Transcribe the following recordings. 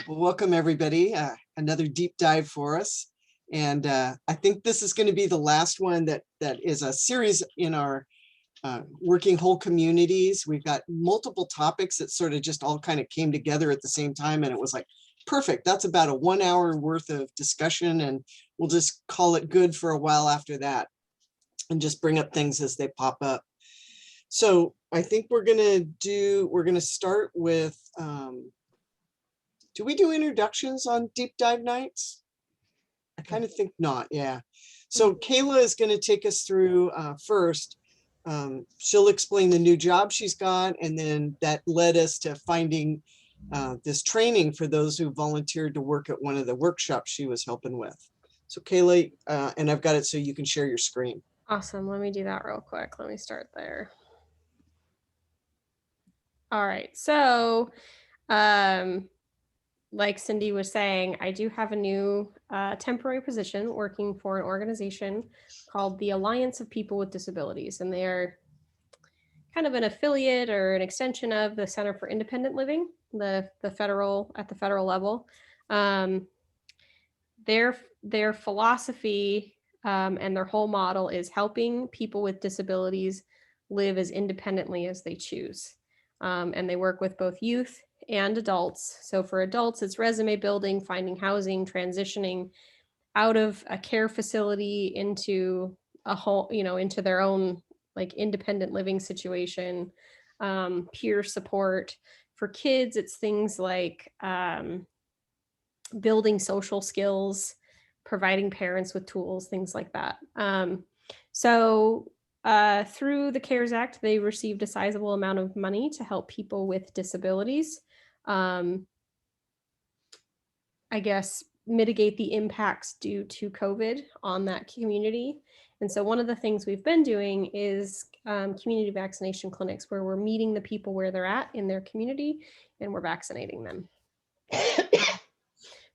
Well, welcome everybody. Another deep dive for us. And I think this is going to be the last one that is a series in our working whole communities. We've got multiple topics that sort of just all kind of came together at the same time. And it was like, perfect. That's about a 1 hour worth of discussion. And we'll just call it good for a while after that and just bring up things as they pop up. So I think we're going to start with, do we do introductions on deep dive nights? I kind of think not, yeah. So Kayla is going to take us through first. She'll explain the new job she's got, and then that led us to finding this training for those who volunteered to work at one of the workshops she was helping with. So Kayla, and I've got it so you can share your screen. Awesome. Let me do that real quick. Let me start there. All right. So, like Cindy was saying, I do have a new temporary position working for an organization called the Alliance of People with Disabilities, and they're kind of an affiliate or an extension of the Center for Independent Living, the federal level. Their philosophy and their whole model is helping people with disabilities live as independently as they choose. And they work with both youth and adults. So for adults, it's resume building, finding housing, transitioning out of a care facility into a whole, into their own like independent living situation, peer support. For kids, it's things like building social skills, providing parents with tools, things like that. So through the CARES Act, they received a sizable amount of money to help people with disabilities, I guess, mitigate the impacts due to COVID on that community. And so one of the things we've been doing is community vaccination clinics, where we're meeting the people where they're at in their community and we're vaccinating them.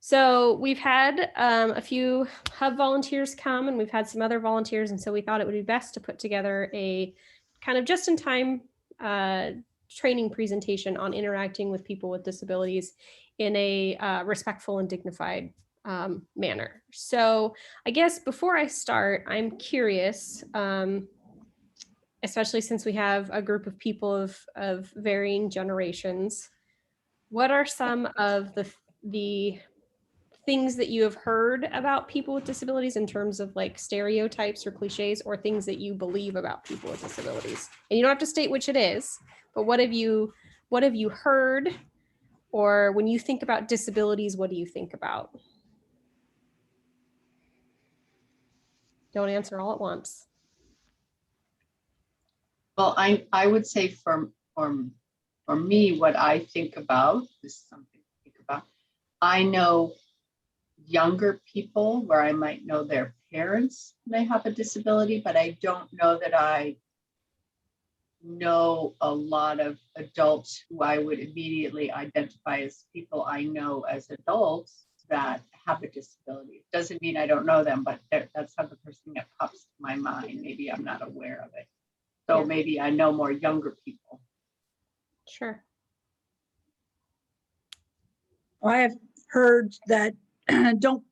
So we've had a few hub volunteers come, and we've had some other volunteers. And so we thought it would be best to put together a kind of just in time training presentation on interacting with people with disabilities in a respectful and dignified manner. So I guess before I start, I'm curious, especially since we have a group of people of varying generations, what are some of the things that you have heard about people with disabilities in terms of like stereotypes or cliches, or things that you believe about people with disabilities? And you don't have to state which it is, but what have you heard? Or when you think about disabilities, what do you think about? Don't answer all at once. Well, I would say for me, what I think about is something to think about. I know younger people where I might know their parents may have a disability, but I don't know that I know a lot of adults who I would immediately identify as people I know as adults that have a disability. It doesn't mean I don't know them, but that's not the first thing that pops to my mind. Maybe I'm not aware of it. So yeah, maybe I know more younger people. Sure. I have heard that don't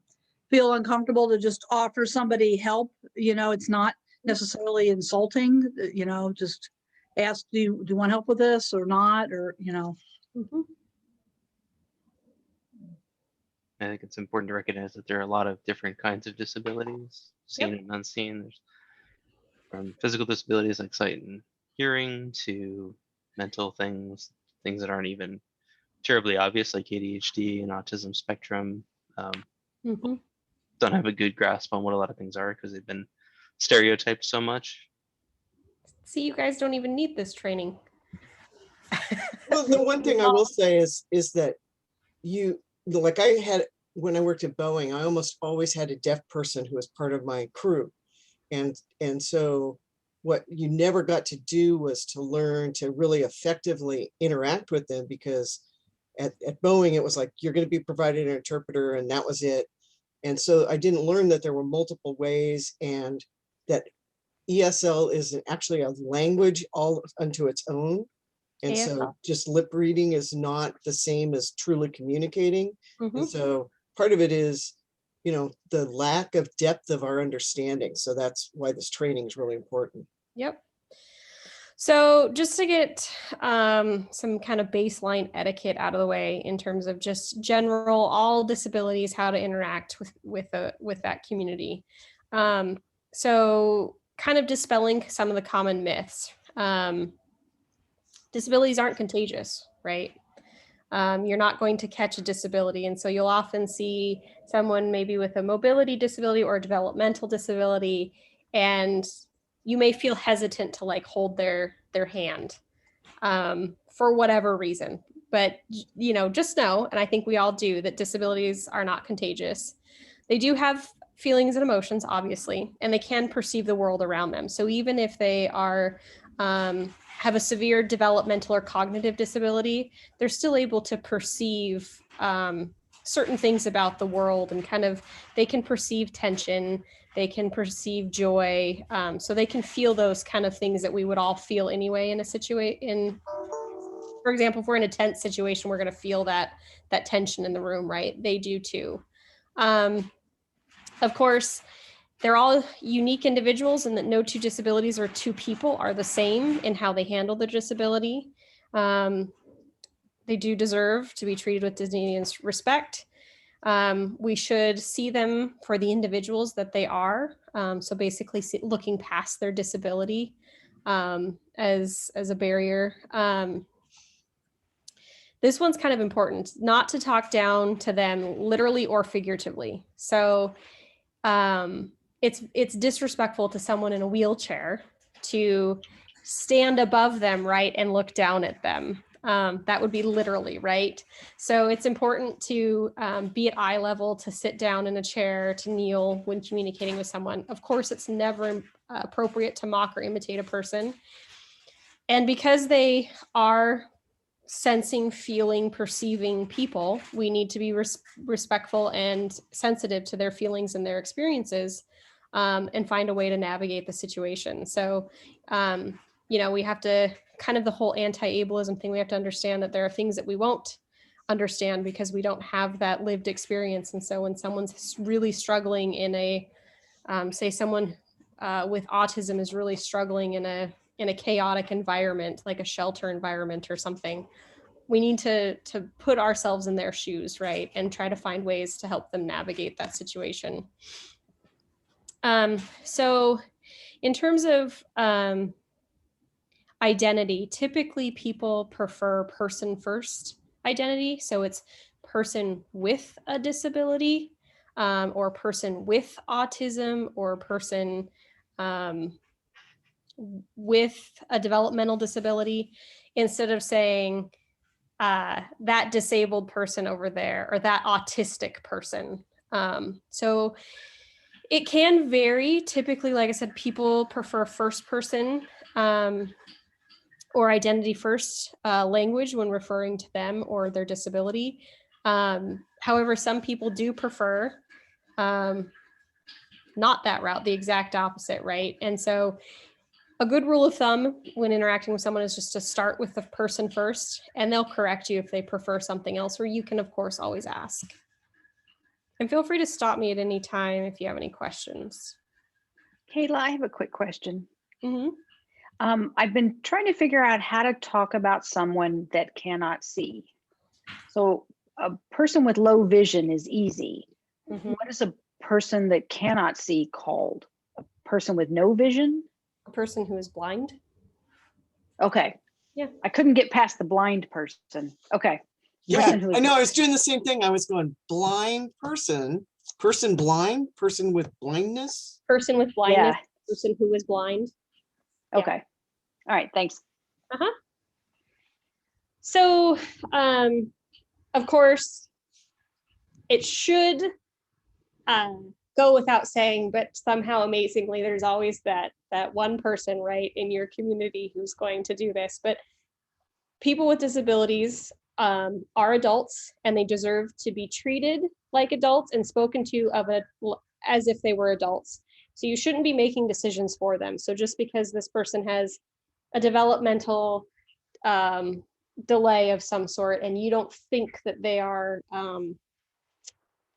feel uncomfortable to just offer somebody help. It's not necessarily insulting, just ask, do you want help with this or not? Or, Mm-hmm. I think it's important to recognize that there are a lot of different kinds of disabilities, seen and unseen. There's from physical disabilities like sight and hearing to mental things that aren't even terribly obvious, like ADHD and autism spectrum. Don't have a good grasp on what a lot of things are because they've been stereotyped so much. See, you guys don't even need this training. Well, the one thing I will say is that like I had, when I worked at Boeing, I almost always had a deaf person who was part of my crew. And so what you never got to do was to learn to really effectively interact with them, because at Boeing, it was like, you're going to be provided an interpreter and that was it. And so I didn't learn that there were multiple ways, and that ESL is actually a language all unto its own. And so ASL. just lip reading is not the same as truly communicating. Mhm. And so part of it is, you know, the lack of depth of our understanding. So that's why this training is really important. Yep. So just to get some kind of baseline etiquette out of the way in terms of just general all disabilities, how to interact with that community. So kind of dispelling some of the common myths. Disabilities aren't contagious, right? You're not going to catch a disability. And so you'll often see someone maybe with a mobility disability or a developmental disability, and you may feel hesitant to like hold their hand for whatever reason. But, you know, just know, and I think we all do, that disabilities are not contagious. They do have feelings and emotions, obviously, and they can perceive the world around them. So even if they are have a severe developmental or cognitive disability, they're still able to perceive certain things about the world, and kind of they can perceive tension, they can perceive joy, so they can feel those kind of things that we would all feel anyway in a situation. For example, if we're in a tense situation, we're going to feel that tension in the room, right? They do too. Of course, they're all unique individuals, and that no two disabilities or two people are the same in how they handle their disability. They do deserve to be treated with dignity and respect. We should see them for the individuals that they are. So basically looking past their disability as a barrier. This one's kind of important, not to talk down to them literally or figuratively. So it's disrespectful to someone in a wheelchair to stand above them, right, and look down at them. That would be literally, right? So it's important to be at eye level, to sit down in a chair, to kneel when communicating with someone. Of course, it's never appropriate to mock or imitate a person. And because they are sensing, feeling, perceiving people, we need to be respectful and sensitive to their feelings and their experiences, and find a way to navigate the situation. So, you know, we have to kind of the whole anti-ableism thing, we have to understand that there are things that we won't understand because we don't have that lived experience. And so when someone's really struggling in a, say someone with autism is really struggling in a chaotic environment, like a shelter environment or something, we need to put ourselves in their shoes, right? And try to find ways to help them navigate that situation. So in terms of identity, typically people prefer person first identity. So it's person with a disability, or person with autism, or person with a developmental disability, instead of saying that disabled person over there or that autistic person. So it can vary. Typically, like I said, people prefer first person or identity first language when referring to them or their disability. However, some people do prefer not that route, the exact opposite, right? And so a good rule of thumb when interacting with someone is just to start with the person first, and they'll correct you if they prefer something else, or you can, of course, always ask. And feel free to stop me at any time if you have any questions. Kayla, I have a quick question. Mm-hmm. I've been trying to figure out how to talk about someone that cannot see. So a person with low vision is easy. Mm-hmm. What is a person that cannot see called? A person with no vision? A person who is blind. Okay. Yeah. I couldn't get past the blind person. Okay. Yeah, Person who is I know. I was doing the same thing. I was going blind person, person blind, person with blindness. Person with blindness. Yeah. Person who is blind. Okay. All right. Thanks. Uh-huh. So, of course, it should go without saying, but somehow amazingly, there's always that one person, right, in your community who's going to do this. But people with disabilities are adults, and they deserve to be treated like adults and spoken to as if they were adults. So you shouldn't be making decisions for them. So just because this person has a developmental delay of some sort, and you don't think that they are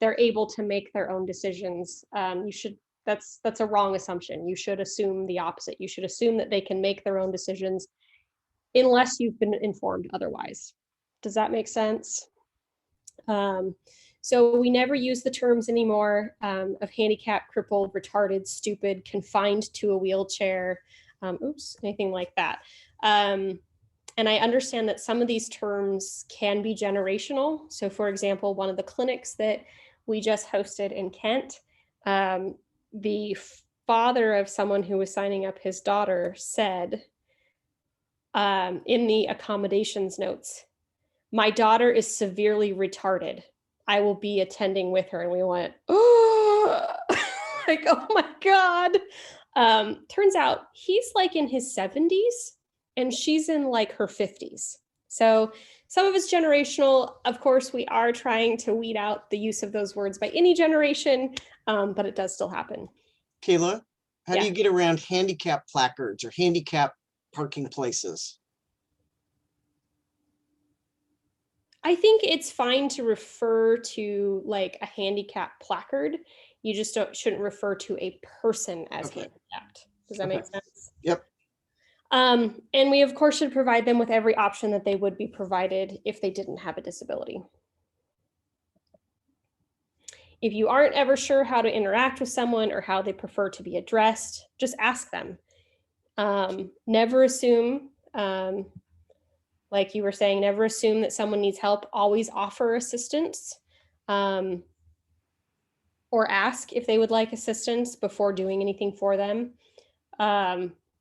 they're able to make their own decisions, that's a wrong assumption. You should assume the opposite. You should assume that they can make their own decisions unless you've been informed otherwise. Does that make sense? So we never use the terms anymore of handicapped, crippled, retarded, stupid, confined to a wheelchair, anything like that. And I understand that some of these terms can be generational. So for example, one of the clinics that we just hosted in Kent, the father of someone who was signing up his daughter said in the accommodations notes, "My daughter is severely retarded. I will be attending with her." And we went, oh, like, oh my God. Turns out he's like in his 70s and she's in like her 50s. So some of it's generational. Of course, we are trying to weed out the use of those words by any generation, but it does still happen. Kayla, how do Yeah. you get around handicap placards or handicap parking places? I think it's fine to refer to like a handicap placard. You just shouldn't refer to a person as Okay. handicapped. Does that Okay. make sense? Yep. And we of course should provide them with every option that they would be provided if they didn't have a disability. If you aren't ever sure how to interact with someone or how they prefer to be addressed, just ask them. Never assume, like you were saying, never assume that someone needs help. Always offer assistance, or ask if they would like assistance before doing anything for them.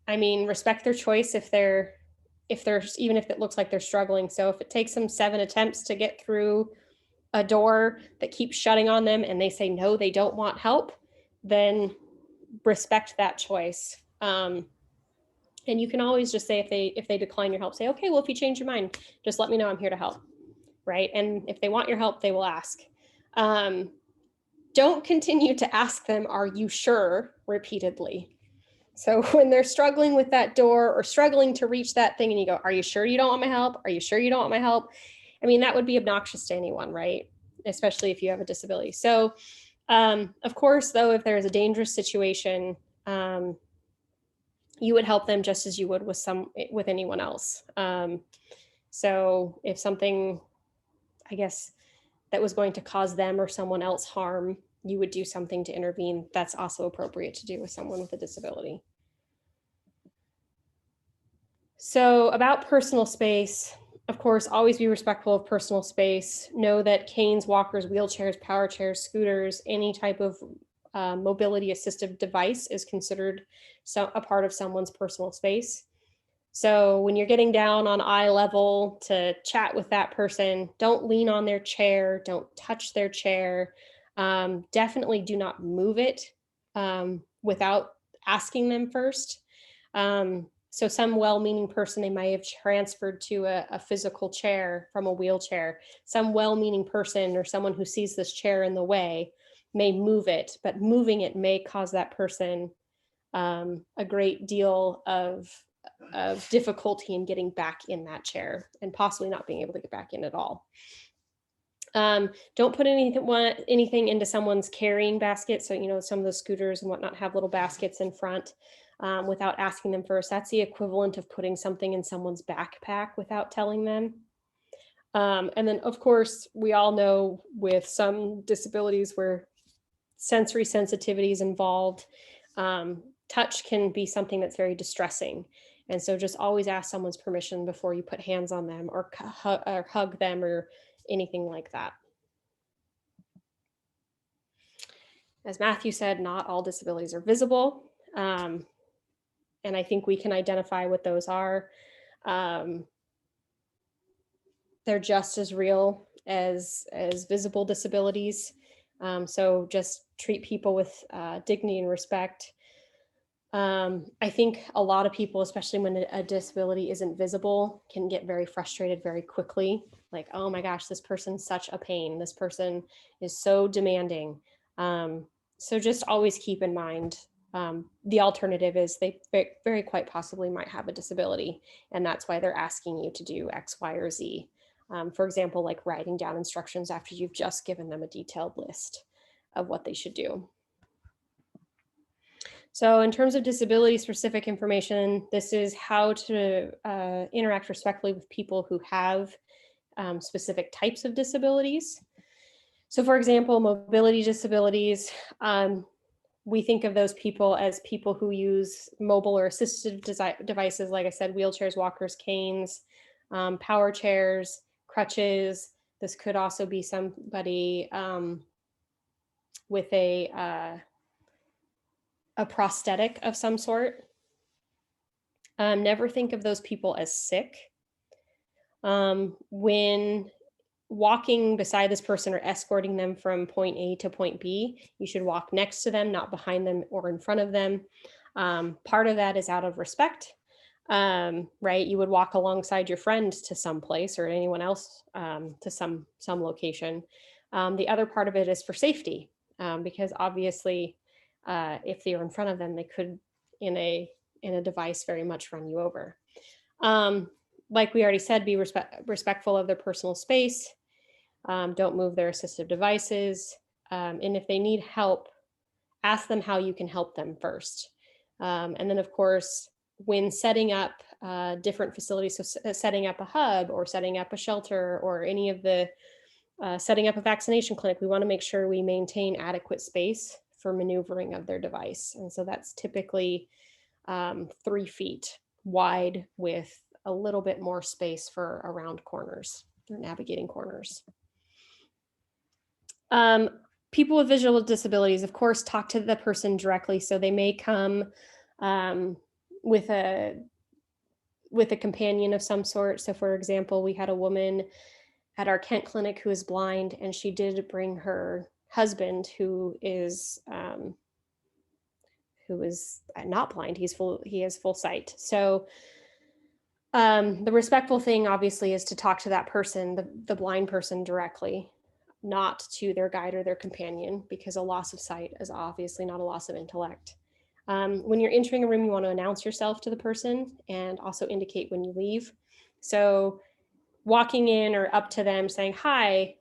I mean, respect their choice if even if it looks like they're struggling. So if it takes them 7 attempts to get through a door that keeps shutting on them and they say no, they don't want help, then respect that choice. And you can always just say, if they decline your help, say, okay, well, if you change your mind, just let me know, I'm here to help, right? And if they want your help, they will ask. Don't continue to ask them, are you sure, repeatedly. So when they're struggling with that door or struggling to reach that thing and you go, are you sure you don't want my help? Are you sure you don't want my help? I mean, that would be obnoxious to anyone, right? Especially if you have a disability. So of course, though, if there is a dangerous situation, you would help them just as you would with anyone else. So if something, I guess, that was going to cause them or someone else harm, you would do something to intervene. That's also appropriate to do with someone with a disability. So about personal space, of course, always be respectful of personal space. Know that canes, walkers, wheelchairs, power chairs, scooters, any type of mobility assistive device is considered a part of someone's personal space. So when you're getting down on eye level to chat with that person, don't lean on their chair, don't touch their chair. Definitely do not move it without asking them first. So some well-meaning person, they might have transferred to a physical chair from a wheelchair. Some well-meaning person or someone who sees this chair in the way may move it, but moving it may cause that person a great deal of difficulty in getting back in that chair and possibly not being able to get back in at all. Don't put anything into someone's carrying basket. So, you know, some of the scooters and whatnot have little baskets in front without asking them first. That's the equivalent of putting something in someone's backpack without telling them. And then, of course, we all know with some disabilities where sensory sensitivity is involved, touch can be something that's very distressing. And so just always ask someone's permission before you put hands on them or hug them or anything like that. As Matthew said, not all disabilities are visible. And I think we can identify what those are. They're just as real as visible disabilities. So just treat people with dignity and respect. I think a lot of people, especially when a disability isn't visible, can get very frustrated very quickly. Like, oh my gosh, this person's such a pain. This person is so demanding. So just always keep in mind The alternative is they very quite possibly might have a disability, and that's why they're asking you to do X, Y, or Z. For example, like writing down instructions after you've just given them a detailed list of what they should do. So in terms of disability specific information, this is how to interact respectfully with people who have specific types of disabilities. So for example, mobility disabilities, we think of those people as people who use mobile or assistive devices, like I said, wheelchairs, walkers, canes, power chairs, crutches. This could also be somebody with a prosthetic of some sort. Never think of those people as sick. When walking beside this person or escorting them from point A to point B, you should walk next to them, not behind them or in front of them. Part of that is out of respect, right? You would walk alongside your friend to some place or anyone else to some location. The other part of it is for safety, because obviously if they're in front of them, they could in a device very much run you over. Like we already said, be respectful of their personal space. Don't move their assistive devices. And if they need help, ask them how you can help them first. And then of course, when setting up different facilities, so setting up a hub or setting up a shelter or any of the setting up a vaccination clinic, we want to make sure we maintain adequate space for maneuvering of their device. And so that's typically 3 feet wide with a little bit more space for around corners or navigating corners. People with visual disabilities, of course, talk to the person directly. So they may come with a companion of some sort. So for example, we had a woman at our Kent clinic who is blind, and she did bring her husband who is not blind. He has full sight. So the respectful thing obviously is to talk to that person, the blind person directly, not to their guide or their companion, because a loss of sight is obviously not a loss of intellect. When you're entering a room, you want to announce yourself to the person and also indicate when you leave. So walking in or up to them saying, "Hi,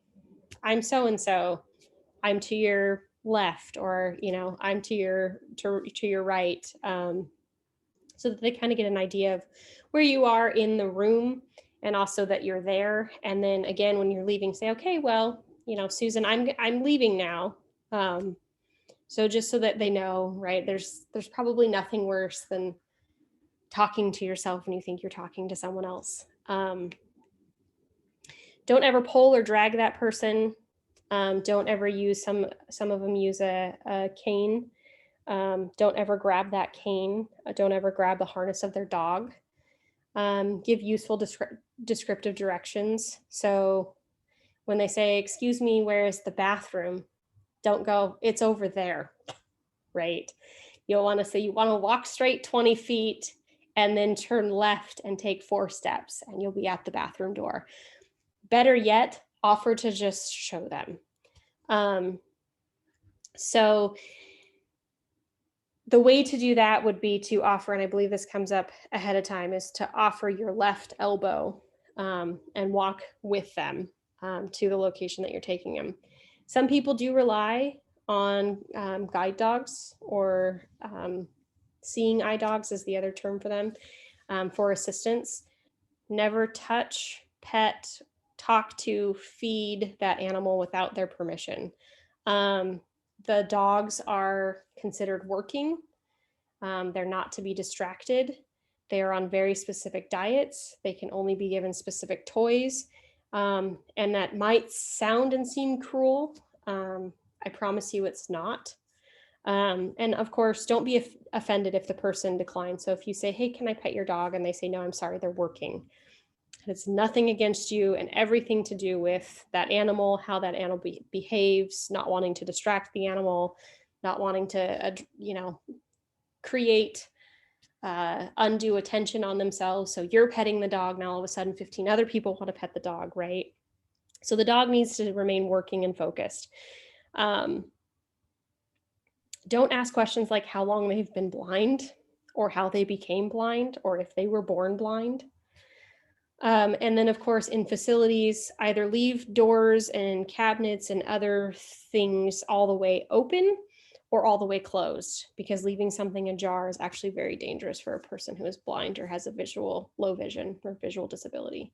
I'm so-and-so, I'm to your left," or, you know, "I'm to your right," so that they kind of get an idea of where you are in the room and also that you're there. And then again, when you're leaving, say, "Okay, well, you know, Susan, I'm leaving now." So just so that they know, right? There's probably nothing worse than talking to yourself when you think you're talking to someone else. Don't ever pull or drag that person. Don't ever use some of them use a cane. Don't ever grab that cane. Don't ever grab the harness of their dog. Give useful descriptive directions. So when they say, "Excuse me, where is the bathroom?" Don't go, "It's over there," right? You'll want to say you want to walk straight 20 feet and then turn left and take 4 steps and you'll be at the bathroom door. Better yet, offer to just show them. So the way to do that would be to offer, and I believe this comes up ahead of time, is to offer your left elbow and walk with them to the location that you're taking them. Some people do rely on guide dogs, or seeing eye dogs is the other term for them, for assistance. Never touch, pet, talk to, feed that animal without their permission. The dogs are considered working. They're not to be distracted. They are on very specific diets. They can only be given specific toys. And that might sound and seem cruel. I promise you it's not. And of course, don't be offended if the person declines. So if you say, "Hey, can I pet your dog?" and they say, "No, I'm sorry, they're working." It's nothing against you and everything to do with that animal, how that animal behaves, not wanting to distract the animal, not wanting to, create undue attention on themselves. So you're petting the dog, now all of a sudden 15 other people want to pet the dog, right? So the dog needs to remain working and focused. Don't ask questions like how long they've been blind or how they became blind or if they were born blind. And then, of course, in facilities, either leave doors and cabinets and other things all the way open or all the way closed, because leaving something ajar is actually very dangerous for a person who is blind or has a low vision or visual disability.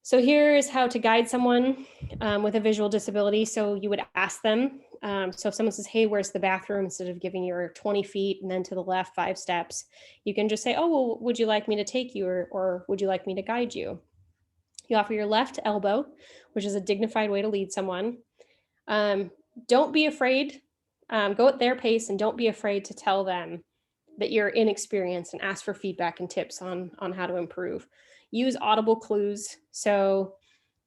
So here is how to guide someone with a visual disability. So you would ask them, so if someone says, hey, where's the bathroom? Instead of giving your 20 feet and then to the left 5 steps, you can just say, oh, well, would you like me to take you, or would you like me to guide you? You offer your left elbow, which is a dignified way to lead someone. Don't be afraid. Go at their pace and don't be afraid to tell them that you're inexperienced and ask for feedback and tips on how to improve. Use audible clues. So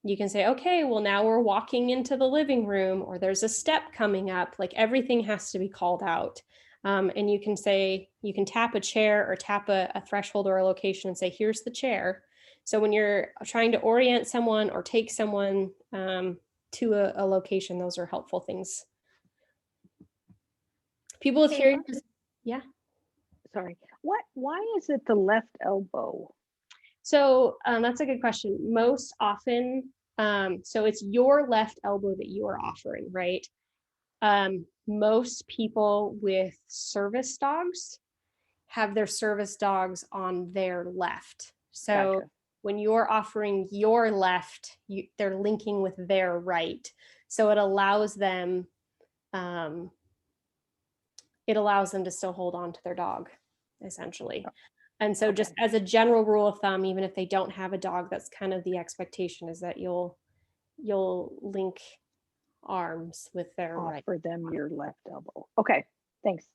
you can say, okay, well, now we're walking into the living room, or there's a step coming up. Like, everything has to be called out. And you can say, you can tap a chair or tap a threshold or a location and say, here's the chair. So when you're trying to orient someone or take someone to a location, those are helpful things. People with hearing, yeah. Sorry. Why is it the left elbow? So that's a good question. Most often, so it's your left elbow that you are offering, right? Most people with service dogs have their service dogs on their left. So Gotcha. when you're offering your left, they're linking with their right. So it allows them to still hold on to their dog, essentially. And so just as a general rule of thumb, even if they don't have a dog, that's kind of the expectation, is that you'll link arms with their right. Offer them your left elbow. Okay, thanks.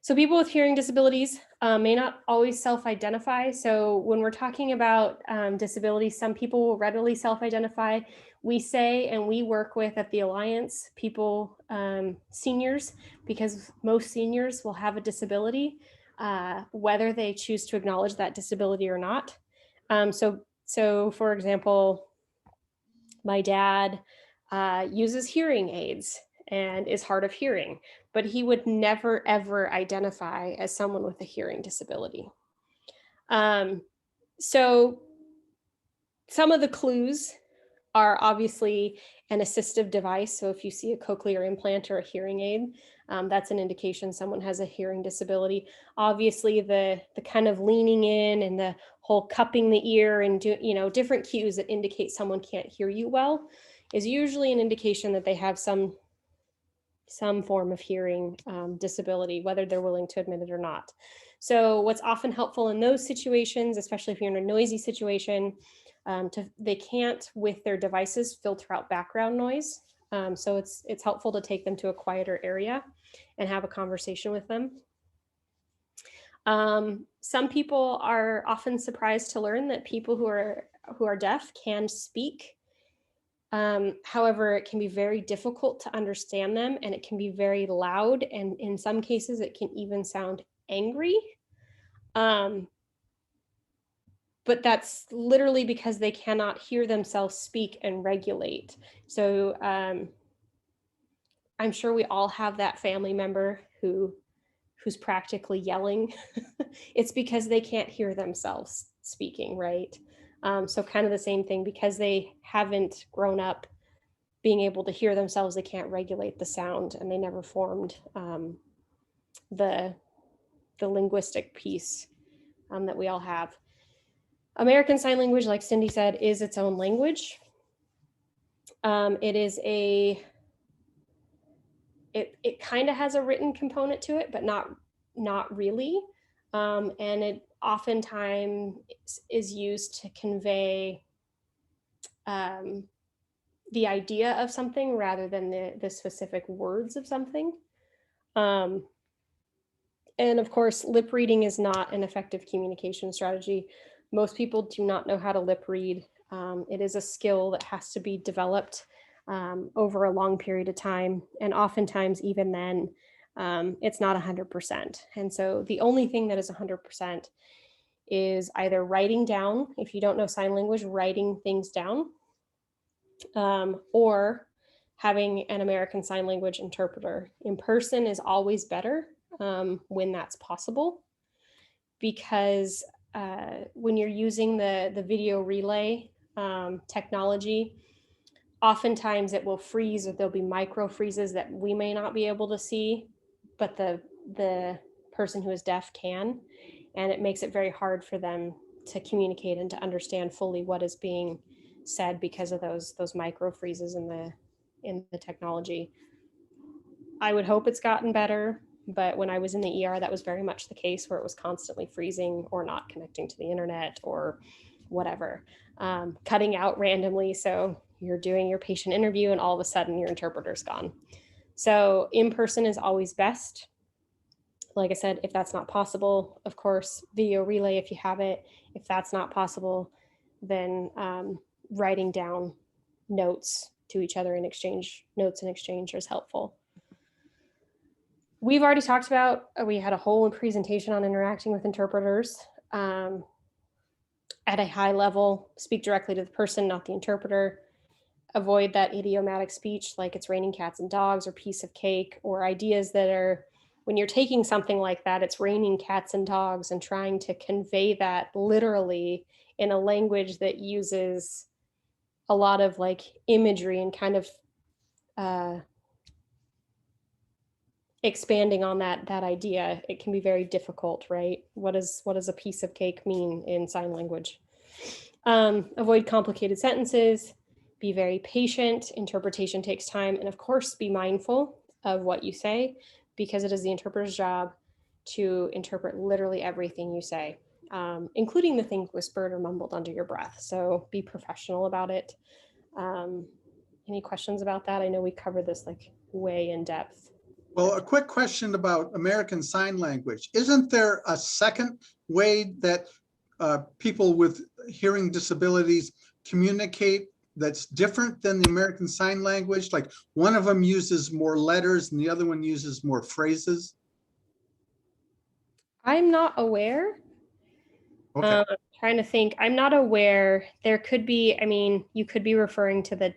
So people with hearing disabilities may not always self-identify. So when we're talking about disabilities, some people will readily self-identify. We say, and we work with at the Alliance, people, seniors, because most seniors will have a disability, whether they choose to acknowledge that disability or not. So for example, my dad uses hearing aids and is hard of hearing, but he would never, ever identify as someone with a hearing disability. So some of the clues are obviously an assistive device. So if you see a cochlear implant or a hearing aid, that's an indication someone has a hearing disability. Obviously, the kind of leaning in and the whole cupping the ear and different cues that indicate someone can't hear you well is usually an indication that they have some form of hearing disability, whether they're willing to admit it or not. So what's often helpful in those situations, especially if you're in a noisy situation, they can't, with their devices, filter out background noise. So it's helpful to take them to a quieter area and have a conversation with them. Some people are often surprised to learn that people who are deaf can speak. However, it can be very difficult to understand them, and it can be very loud, and in some cases it can even sound angry. But that's literally because they cannot hear themselves speak and regulate. So I'm sure we all have that family member who's practically yelling. It's because they can't hear themselves speaking, right? So kind of the same thing, because they haven't grown up being able to hear themselves, they can't regulate the sound, and they never formed the linguistic piece that we all have. American Sign Language, like Cindy said, is its own language. It kind of has a written component to it, but not really. And it oftentimes is used to convey the idea of something rather than the specific words of something. And of course, lip reading is not an effective communication strategy. Most people do not know how to lip read. It is a skill that has to be developed over a long period of time. And oftentimes, even then, it's not 100%. And so the only thing that is 100% is either writing down, if you don't know sign language, writing things down, or having an American Sign Language interpreter. In person is always better when that's possible, because when you're using the video relay technology, oftentimes it will freeze, or there'll be micro freezes that we may not be able to see, but the person who is deaf can, and it makes it very hard for them to communicate and to understand fully what is being said because of those micro freezes in the technology. I would hope it's gotten better, but when I was in the ER, that was very much the case, where it was constantly freezing or not connecting to the internet or whatever, cutting out randomly. So you're doing your patient interview and all of a sudden your interpreter's gone. So in person is always best. Like I said, if that's not possible, of course, video relay if you have it. If that's not possible, then writing down notes to each other in exchange, notes in exchange is helpful. We've already talked about, we had a whole presentation on interacting with interpreters. At a high level, speak directly to the person, not the interpreter. Avoid that idiomatic speech like it's raining cats and dogs or piece of cake, or ideas that are, when you're taking something like that, it's raining cats and dogs, and trying to convey that literally in a language that uses a lot of like imagery and kind of expanding on that idea, it can be very difficult, right? What does a piece of cake mean in sign language? Avoid complicated sentences, be very patient. Interpretation takes time, and of course, be mindful of what you say, because it is the interpreter's job to interpret literally everything you say, including the things whispered or mumbled under your breath. So be professional about it. Any questions about that? I know we covered this like way in depth. Well, a quick question about American Sign Language. Isn't there a second way that people with hearing disabilities communicate that's different than the American Sign Language? Like one of them uses more letters and the other one uses more phrases? I'm not aware. Okay. Trying to think. I'm not aware. There could be, I mean, you could be referring to the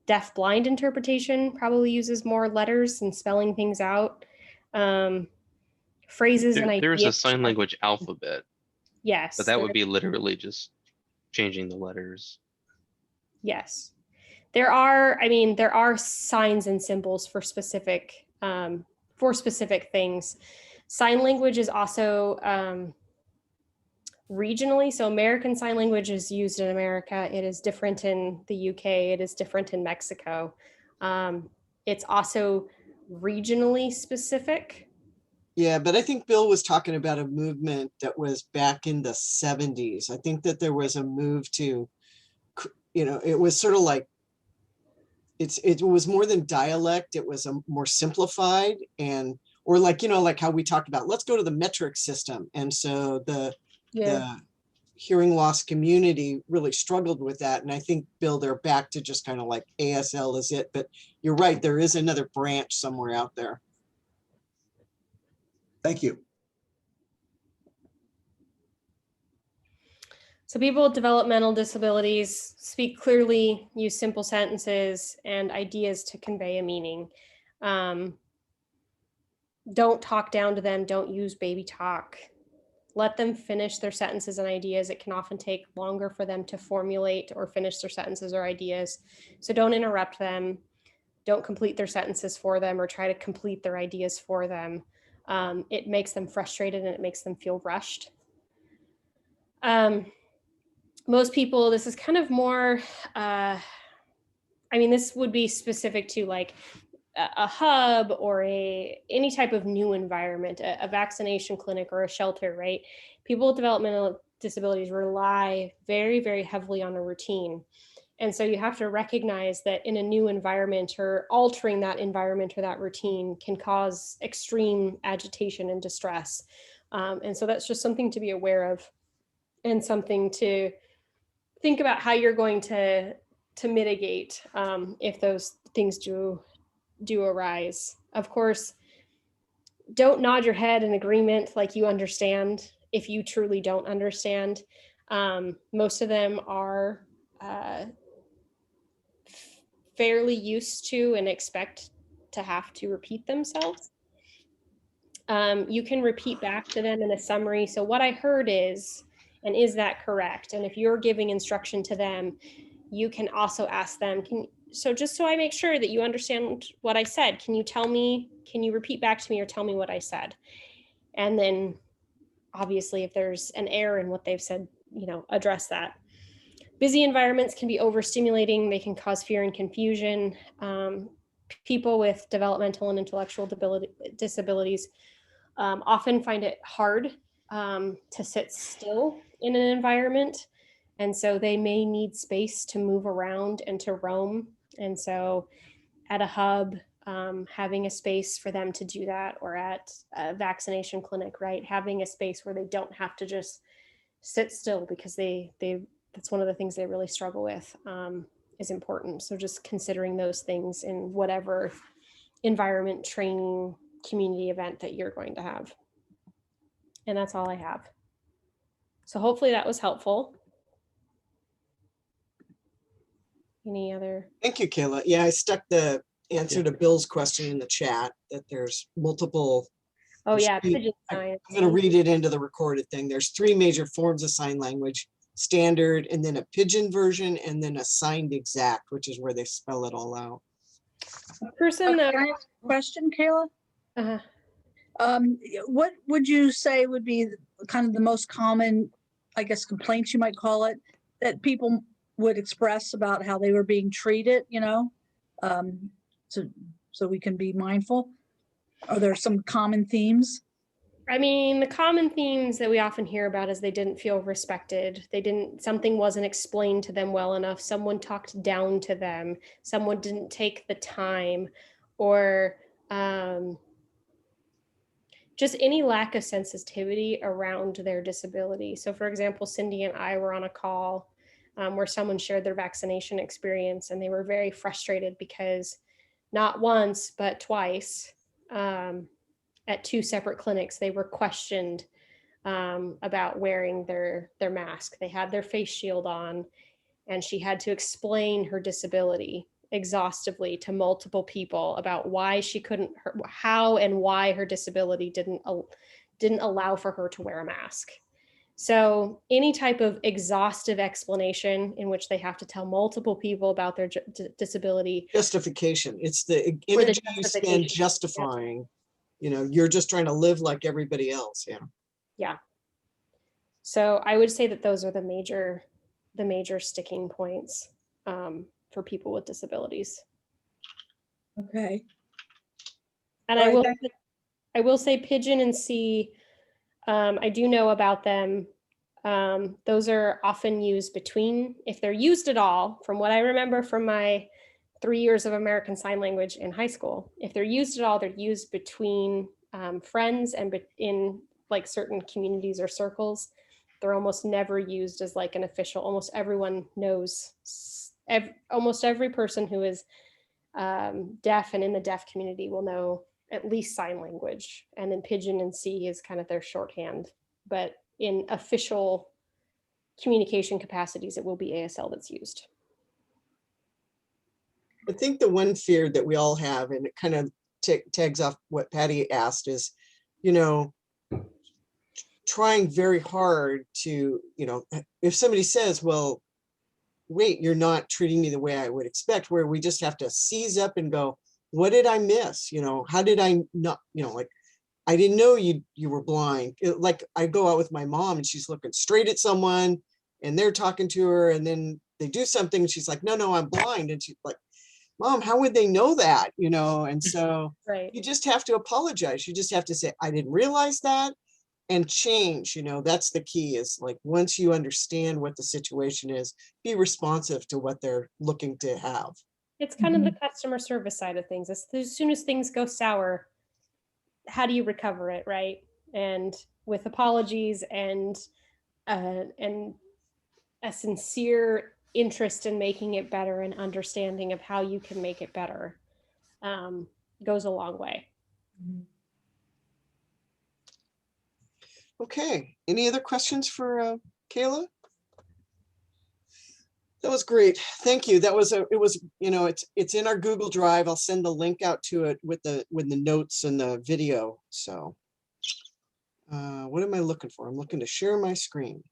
deaf-blind interpretation, probably uses more letters and spelling things out. Phrases and ideas. There's a sign language alphabet, Yes. but that would be literally just changing the letters. Yes. There are, I mean, there are signs and symbols for specific things. Sign language is also regionally. So American Sign Language is used in America. It is different in the UK. It is different in Mexico. It's also regionally specific. Yeah, but I think Bill was talking about a movement that was back in the 70s. I think that there was a move to, you know, it was sort of like, it was more than dialect. It was a more simplified, and, or like, you know, like how we talked about, let's go to the metric system. And so the hearing loss community really struggled with that. And I think, Bill, they're back to just kind of like ASL is it, but you're right, there is another branch somewhere out there. Thank you. So people with developmental disabilities speak clearly, use simple sentences and ideas to convey a meaning. Don't talk down to them. Don't use baby talk. Let them finish their sentences and ideas. It can often take longer for them to formulate or finish their sentences or ideas. So don't interrupt them. Don't complete their sentences for them or try to complete their ideas for them. It makes them frustrated and it makes them feel rushed. Most people, this is kind of more, I mean, this would be specific to like a hub or any type of new environment, a vaccination clinic or a shelter, right? People with developmental disabilities rely very, very heavily on a routine. And so you have to recognize that in a new environment or altering that environment or that routine can cause extreme agitation and distress. And so that's just something to be aware of and something to think about how you're going to mitigate if those things do arise. Of course, don't nod your head in agreement like you understand if you truly don't understand. Most of them are fairly used to and expect to have to repeat themselves. You can repeat back to them in a summary. So what I heard is, and is that correct? And if you're giving instruction to them, you can also ask them, so just so I make sure that you understand what I said, can you repeat back to me or tell me what I said? And then obviously if there's an error in what they've said, address that. Busy environments can be overstimulating. They can cause fear and confusion. People with developmental and intellectual disabilities often find it hard to sit still in an environment. And so they may need space to move around and to roam. And so at a hub, having a space for them to do that, or at a vaccination clinic, right? Having a space where they don't have to just sit still, because that's one of the things they really struggle with, is important. So just considering those things in whatever environment, training, community event that you're going to have. And that's all I have. So hopefully that was helpful. Any other? Thank you, Kayla. Yeah, I stuck the answer to Bill's question in the chat, that there's multiple. Oh yeah, I'm pigeon sign. going to read it into the recorded thing. There's 3 major forms of sign language: standard, and then a pigeon version, and then a signed exact, which is where they spell it all out. A person that, Can I ask a question, Kayla? uh, What would you say would be kind of the most common, I guess, complaints you might call it, that people would express about how they were being treated, so we can be mindful? Are there some common themes? I mean, the common themes that we often hear about is they didn't feel respected. Something wasn't explained to them well enough. Someone talked down to them. Someone didn't take the time, or just any lack of sensitivity around their disability. So for example, Cindy and I were on a call where someone shared their vaccination experience, and they were very frustrated because not once, but twice, at 2 separate clinics, they were questioned about wearing their mask. They had their face shield on, and she had to explain her disability exhaustively to multiple people about why she couldn't, how and why her disability didn't allow for her to wear a mask. So any type of exhaustive explanation in which they have to tell multiple people about their disability. Justification. It's the energy you spend justifying. You're just trying to live like everybody else. Yeah. Yeah. So I would say that those are the major sticking points for people with disabilities. Okay. And I will say pigeon and C, I do know about them. Those are often used between, if they're used at all, from what I remember from my 3 years of American Sign Language in high school, if they're used at all, they're used between friends and in like certain communities or circles. They're almost never used as like an official. Almost everyone knows, almost every person who is deaf and in the deaf community will know at least sign language. And then pigeon and C is kind of their shorthand. But in official communication capacities, it will be ASL that's used. I think the one fear that we all have, and it kind of tags off what Patty asked, is, trying very hard to, if somebody says, well, wait, you're not treating me the way I would expect, where we just have to seize up and go, what did I miss? How did I not, like, I didn't know you were blind. Like I go out with my mom and she's looking straight at someone and they're talking to her, and then they do something and she's like, no, I'm blind. And she's like, Mom, how would they know that? And so Right. You just have to apologize. You just have to say, I didn't realize that, and change. That's the key, is like, once you understand what the situation is, be responsive to what they're looking to have. It's kind of the customer service side of things. As soon as things go sour, how do you recover it, right? And with apologies and a sincere interest in making it better and understanding of how you can make it better goes a long way. Okay, any other questions for Kayla? That was great. Thank you. That was it was, it's in our Google Drive. I'll send the link out to it with the notes and the video. So what am I looking for? I'm looking to share my screen.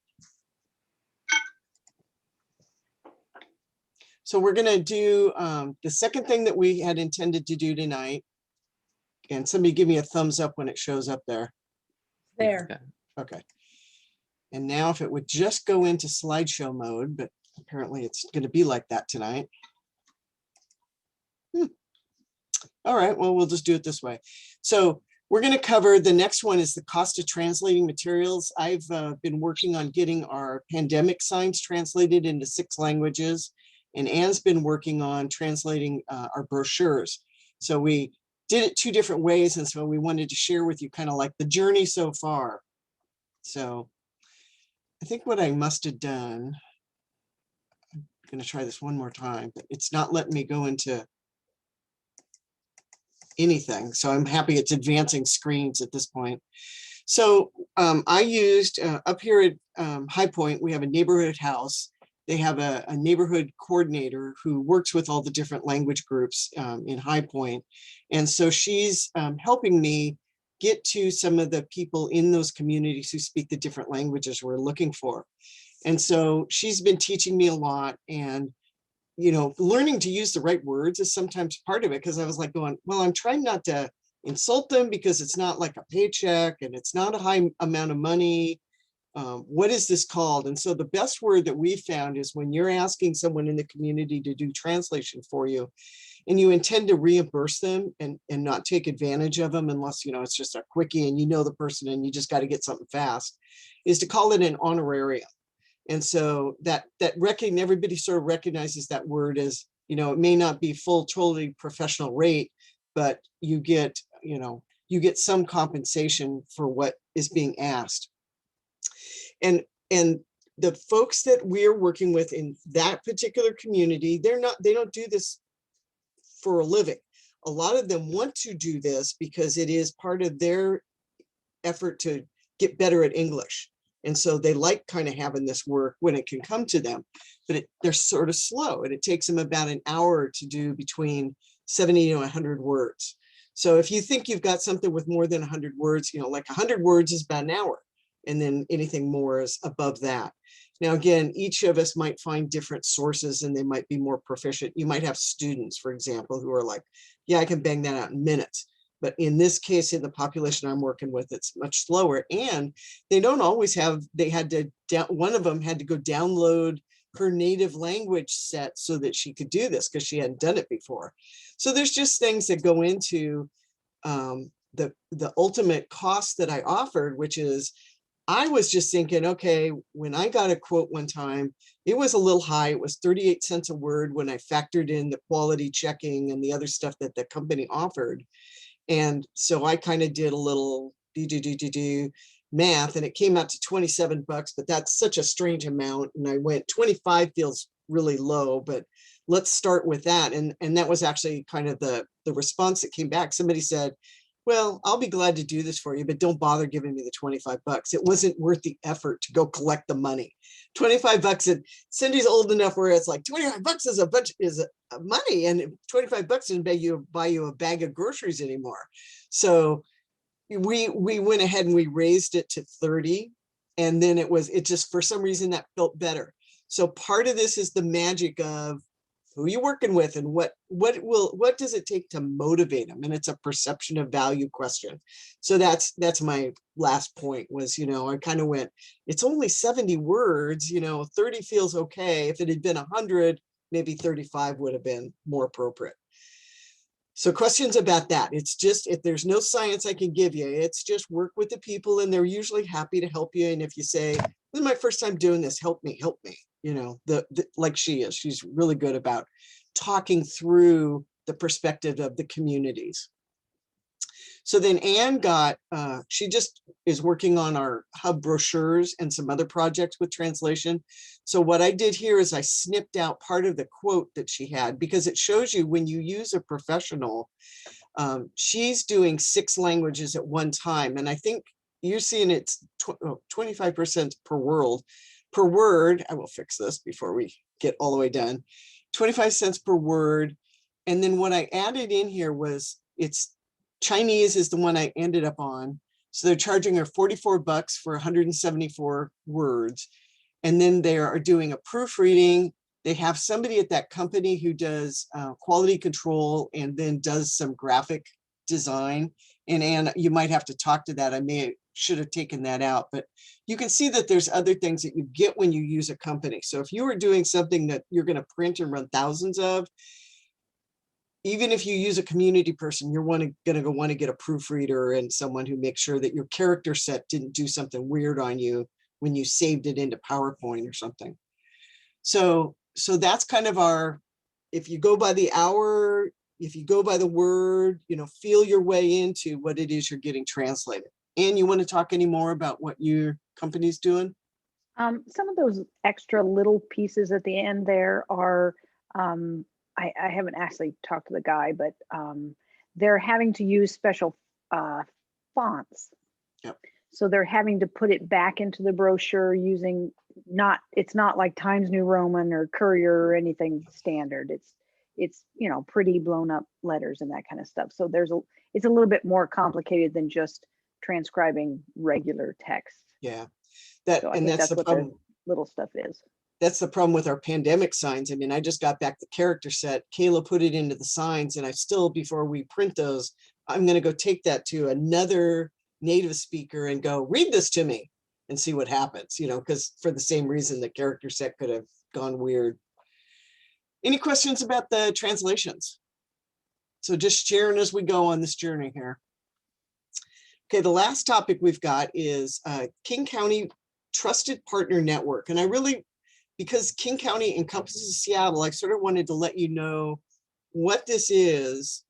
So we're going to do the second thing that we had intended to do tonight. And somebody give me a thumbs up when it shows up there. There. Okay. Okay. And now if it would just go into slideshow mode, but apparently it's going to be like that tonight. All right, well, we'll just do it this way. So we're going to cover, the next one is the cost of translating materials. I've been working on getting our pandemic signs translated into 6 languages, and Anne's been working on translating our brochures. So we did it 2 different ways, and so we wanted to share with you kind of like the journey so far. So I think what I must have done, I'm going to try this one more time, but it's not letting me go into anything. So I'm happy it's advancing screens at this point. So I used up here at High Point, we have a neighborhood house. They have a neighborhood coordinator who works with all the different language groups in High Point. And so she's helping me get to some of the people in those communities who speak the different languages we're looking for. And so she's been teaching me a lot, and learning to use the right words is sometimes part of it, because I was like going, well, I'm trying not to insult them because it's not like a paycheck and it's not a high amount of money. What is this called? And so the best word that we found is when you're asking someone in the community to do translation for you, and you intend to reimburse them and not take advantage of them unless, it's just a quickie and the person and you just got to get something fast, is to call it an honorarium. And so that everybody sort of recognizes that word as, it may not be full, totally professional rate, but you get some compensation for what is being asked. And the folks that we're working with in that particular community, they don't do this for a living. A lot of them want to do this because it is part of their effort to get better at English. And so they like kind of having this work when it can come to them, but they're sort of slow, and it takes them about an hour to do between 70 to 100 words. So if you think you've got something with more than 100 words, like 100 words is about an hour, and then anything more is above that. Now, again, each of us might find different sources and they might be more proficient. You might have students, for example, who are like, yeah, I can bang that out in minutes. But in this case, in the population I'm working with, it's much slower. And they don't always have, one of them had to go download her native language set so that she could do this because she hadn't done it before. So there's just things that go into the ultimate cost that I offered, which is, I was just thinking, okay, when I got a quote one time, it was a little high. It was 38 cents a word when I factored in the quality checking and the other stuff that the company offered. And so I kind of did a little math, and it came out to $27, but that's such a strange amount. And I went, 25 feels really low, but let's start with that. And that was actually kind of the response that came back. Somebody said, well, I'll be glad to do this for you, but don't bother giving me the $25. It wasn't worth the effort to go collect the money. $25, and Cindy's old enough where it's like $25 is a bunch is money, and $25 doesn't buy you a bag of groceries anymore. So we went ahead and we raised it to 30, and then it just, for some reason, that felt better. So part of this is the magic of who you're working with and what does it take to motivate them, and it's a perception of value question. So that's my last point was, I kind of went, it's only 70 words, 30 feels okay. If it had been 100, maybe 35 would have been more appropriate. So questions about that? It's just, if there's no science I can give you, it's just work with the people, and they're usually happy to help you. And if you say, this is my first time doing this, help me, like she's really good about talking through the perspective of the communities. So then Anne she just is working on our hub brochures and some other projects with translation. So what I did here is I snipped out part of the quote that she had, because it shows you when you use a professional, she's doing 6 languages at one time. And I think you're seeing it's 25% per word. I will fix this before we get all the way done. 25 cents per word. And then what I added in here was it's Chinese is the one I ended up on. So they're charging her $44 for 174 words. And then they are doing a proofreading. They have somebody at that company who does quality control and then does some graphic design. And you might have to talk to that. Should have taken that out, but you can see that there's other things that you get when you use a company. So if you were doing something that you're going to print and run thousands of, even if you use a community person, you're going to want to get a proofreader and someone who makes sure that your character set didn't do something weird on you when you saved it into PowerPoint or something. So that's kind of if you go by the hour, if you go by the word, feel your way into what it is you're getting translated. And you want to talk any more about what your company's doing? Some of those extra little pieces at the end there are, I haven't actually talked to the guy, but they're having to use special fonts. Yep. So they're having to put it back into the brochure using it's not like Times New Roman or Courier or anything standard. It's pretty blown up letters and that kind of stuff. So it's a little bit more complicated than just transcribing regular text. Yeah, That's the what problem. the little stuff is. That's the problem with our pandemic signs. I mean, I just got back the character set. Kayla put it into the signs, and I still, before we print those, I'm going to go take that to another native speaker and go, read this to me and see what happens, because for the same reason, the character set could have gone weird. Any questions about the translations? So just sharing as we go on this journey here. Okay, the last topic we've got is King County Trusted Partner Network. And because King County encompasses Seattle, I sort of wanted to let you know what this is,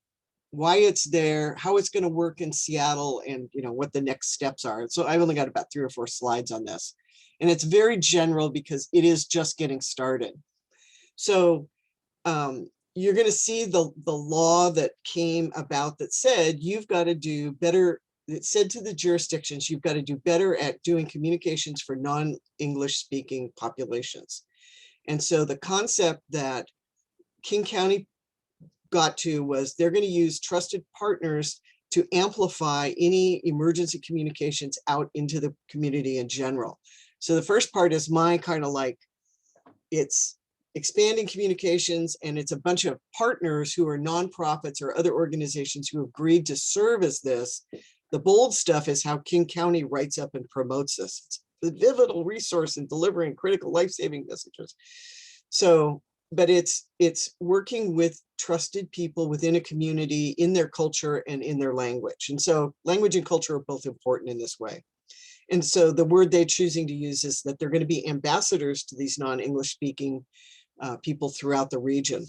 why it's there, how it's going to work in Seattle, and what the next steps are. So I've only got about 3 or 4 slides on this. And it's very general because it is just getting started. So you're going to see the law that came about that said you've got to do better. It said to the jurisdictions, you've got to do better at doing communications for non-English speaking populations. And so the concept that King County got to was they're going to use trusted partners to amplify any emergency communications out into the community in general. So the first part is my kind of like, it's expanding communications, and it's a bunch of partners who are nonprofits or other organizations who agreed to serve as this. The bold stuff is how King County writes up and promotes this. It's the pivotal resource in delivering critical life-saving messages. So, but it's working with trusted people within a community, in their culture and in their language. And so language and culture are both important in this way. And so the word they're choosing to use is that they're going to be ambassadors to these non-English speaking people throughout the region.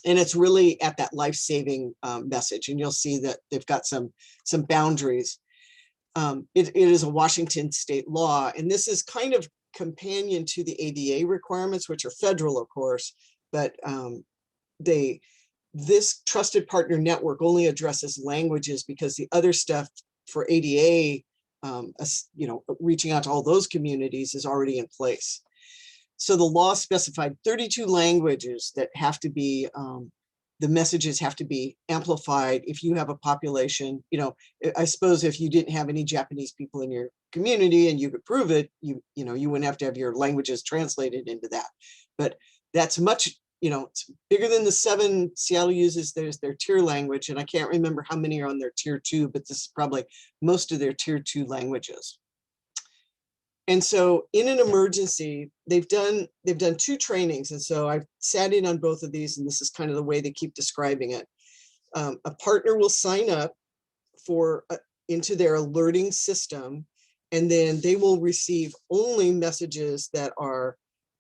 And it's really at that life-saving message. And you'll see that they've got some boundaries. It is a Washington state law. And this is kind of companion to the ADA requirements, which are federal, of course. But this trusted partner network only addresses languages, because the other stuff for ADA, reaching out to all those communities is already in place. So the law specified 32 languages that have to be, the messages have to be amplified if you have a population. I suppose if you didn't have any Japanese people in your community and you could prove it, you wouldn't have to have your languages translated into that. But that's much, it's bigger than the 7 Seattle uses. There's their tier language, and I can't remember how many are on their tier 2, but this is probably most of their tier 2 languages. And so in an emergency, they've done 2 trainings. And so I've sat in on both of these, and this is kind of the way they keep describing it. A partner will sign up into their alerting system, and then they will receive only messages that are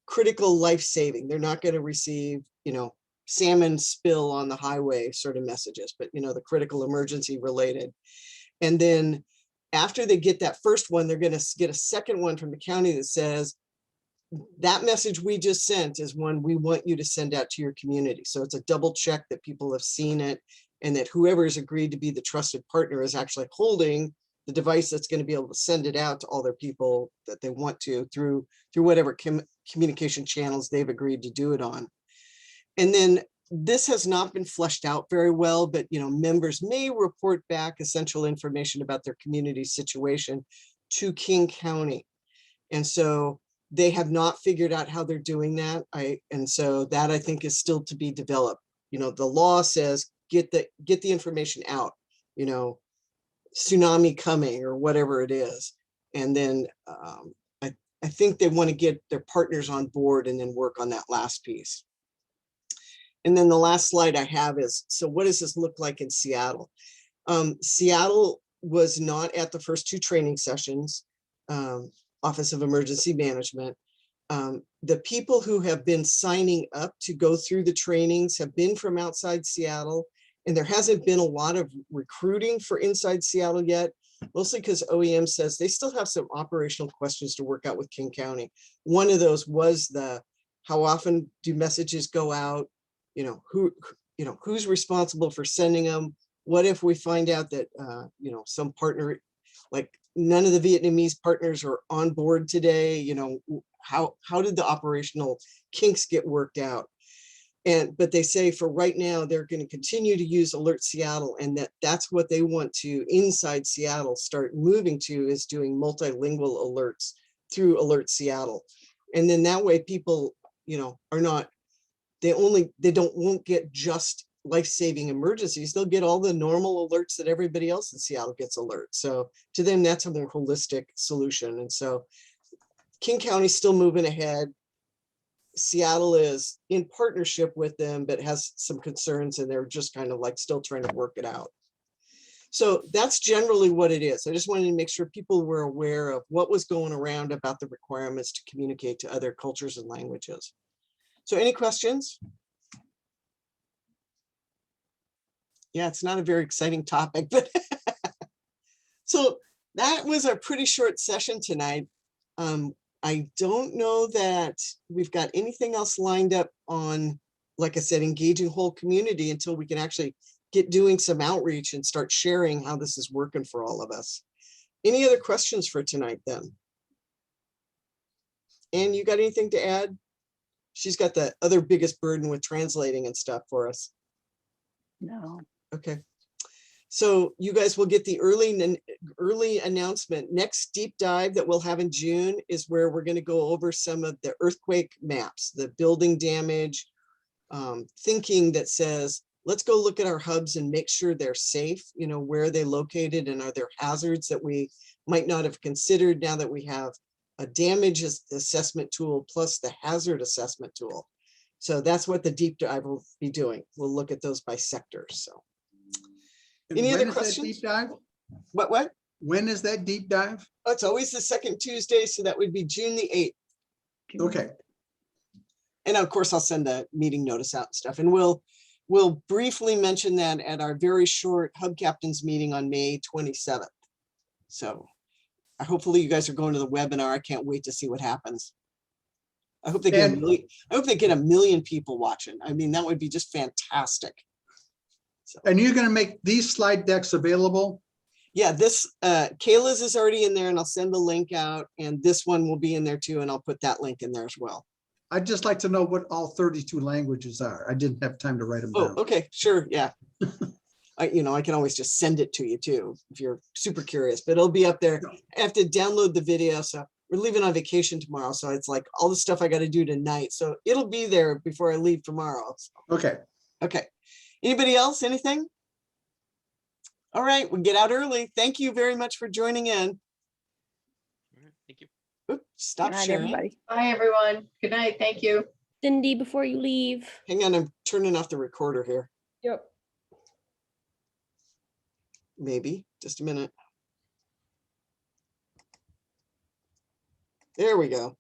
critical life-saving. They're not going to receive, salmon spill on the highway sort of messages, but the critical emergency related. And then after they get that first one, they're going to get a second one from the county that says, that message we just sent is one we want you to send out to your community. So it's a double check that people have seen it, and that whoever has agreed to be the trusted partner is actually holding the device that's going to be able to send it out to all their people that they want to through whatever communication channels they've agreed to do it on. And then this has not been fleshed out very well, but members may report back essential information about their community situation to King County. And so they have not figured out how they're doing that. And so that I think is still to be developed. The law says get the information out, tsunami coming or whatever it is. And then I think they want to get their partners on board and then work on that last piece. And then the last slide I have is, so what does this look like in Seattle? Seattle was not at the first 2 training sessions, Office of Emergency Management. The people who have been signing up to go through the trainings have been from outside Seattle, and there hasn't been a lot of recruiting for inside Seattle yet, mostly because OEM says they still have some operational questions to work out with King County. One of those was how often do messages go out? Who's responsible for sending them? What if we find out that, some partner, like none of the Vietnamese partners are on board today? How did the operational kinks get worked out? But they say for right now, they're going to continue to use Alert Seattle, and that's what they want to inside Seattle start moving to, is doing multilingual alerts through Alert Seattle. And then that way people, are not, won't get just life-saving emergencies. They'll get all the normal alerts that everybody else in Seattle gets alerts. So to them, that's a more holistic solution. And so King County's still moving ahead. Seattle is in partnership with them, but has some concerns, and they're just kind of like still trying to work it out. So that's generally what it is. I just wanted to make sure people were aware of what was going around about the requirements to communicate to other cultures and languages. So any questions? Yeah, it's not a very exciting topic, but so that was a pretty short session tonight. I don't know that we've got anything else lined up on, like I said, engaging whole community until we can actually get doing some outreach and start sharing how this is working for all of us. Any other questions for tonight then? Anne, you got anything to add? She's got the other biggest burden with translating and stuff for us. No. Okay. So you guys will get the early announcement. Next deep dive that we'll have in June is where we're going to go over some of the earthquake maps, the building damage, thinking that says, let's go look at our hubs and make sure they're safe, where are they located, and are there hazards that we might not have considered now that we have a damage assessment tool plus the hazard assessment tool. So that's what the deep dive will be doing. We'll look at those by sector. So any other questions? Deep dive? What? When is that deep dive? Oh, it's always the second Tuesday. So that would be June the 8th. Okay. And of course, I'll send a meeting notice out and stuff. And we'll briefly mention that at our very short Hub Captains meeting on May 27th. So hopefully you guys are going to the webinar. I can't wait to see what happens. I hope they get a million people watching. I mean, that would be just fantastic. So. And you're going to make these slide decks available? Yeah, this Kayla's is already in there, and I'll send the link out, and this one will be in there too, and I'll put that link in there as well. I'd just like to know what all 32 languages are. I didn't have time to write them down. Oh, okay, sure, yeah. I can always just send it to you too if you're super curious, but it'll be up there. I have to download the video, so we're leaving on vacation tomorrow, so it's like all the stuff I got to do tonight. So it'll be there before I leave tomorrow. So. Okay. Anybody else? Anything? All right, we'll get out early. Thank you very much for joining in. Thank you. Oops, stop Good night, sharing. everybody. Bye, everyone. Good night. Thank you. Cindy, before you leave. Hang on, I'm turning off the recorder here. Yep. Maybe, just a minute. There we go.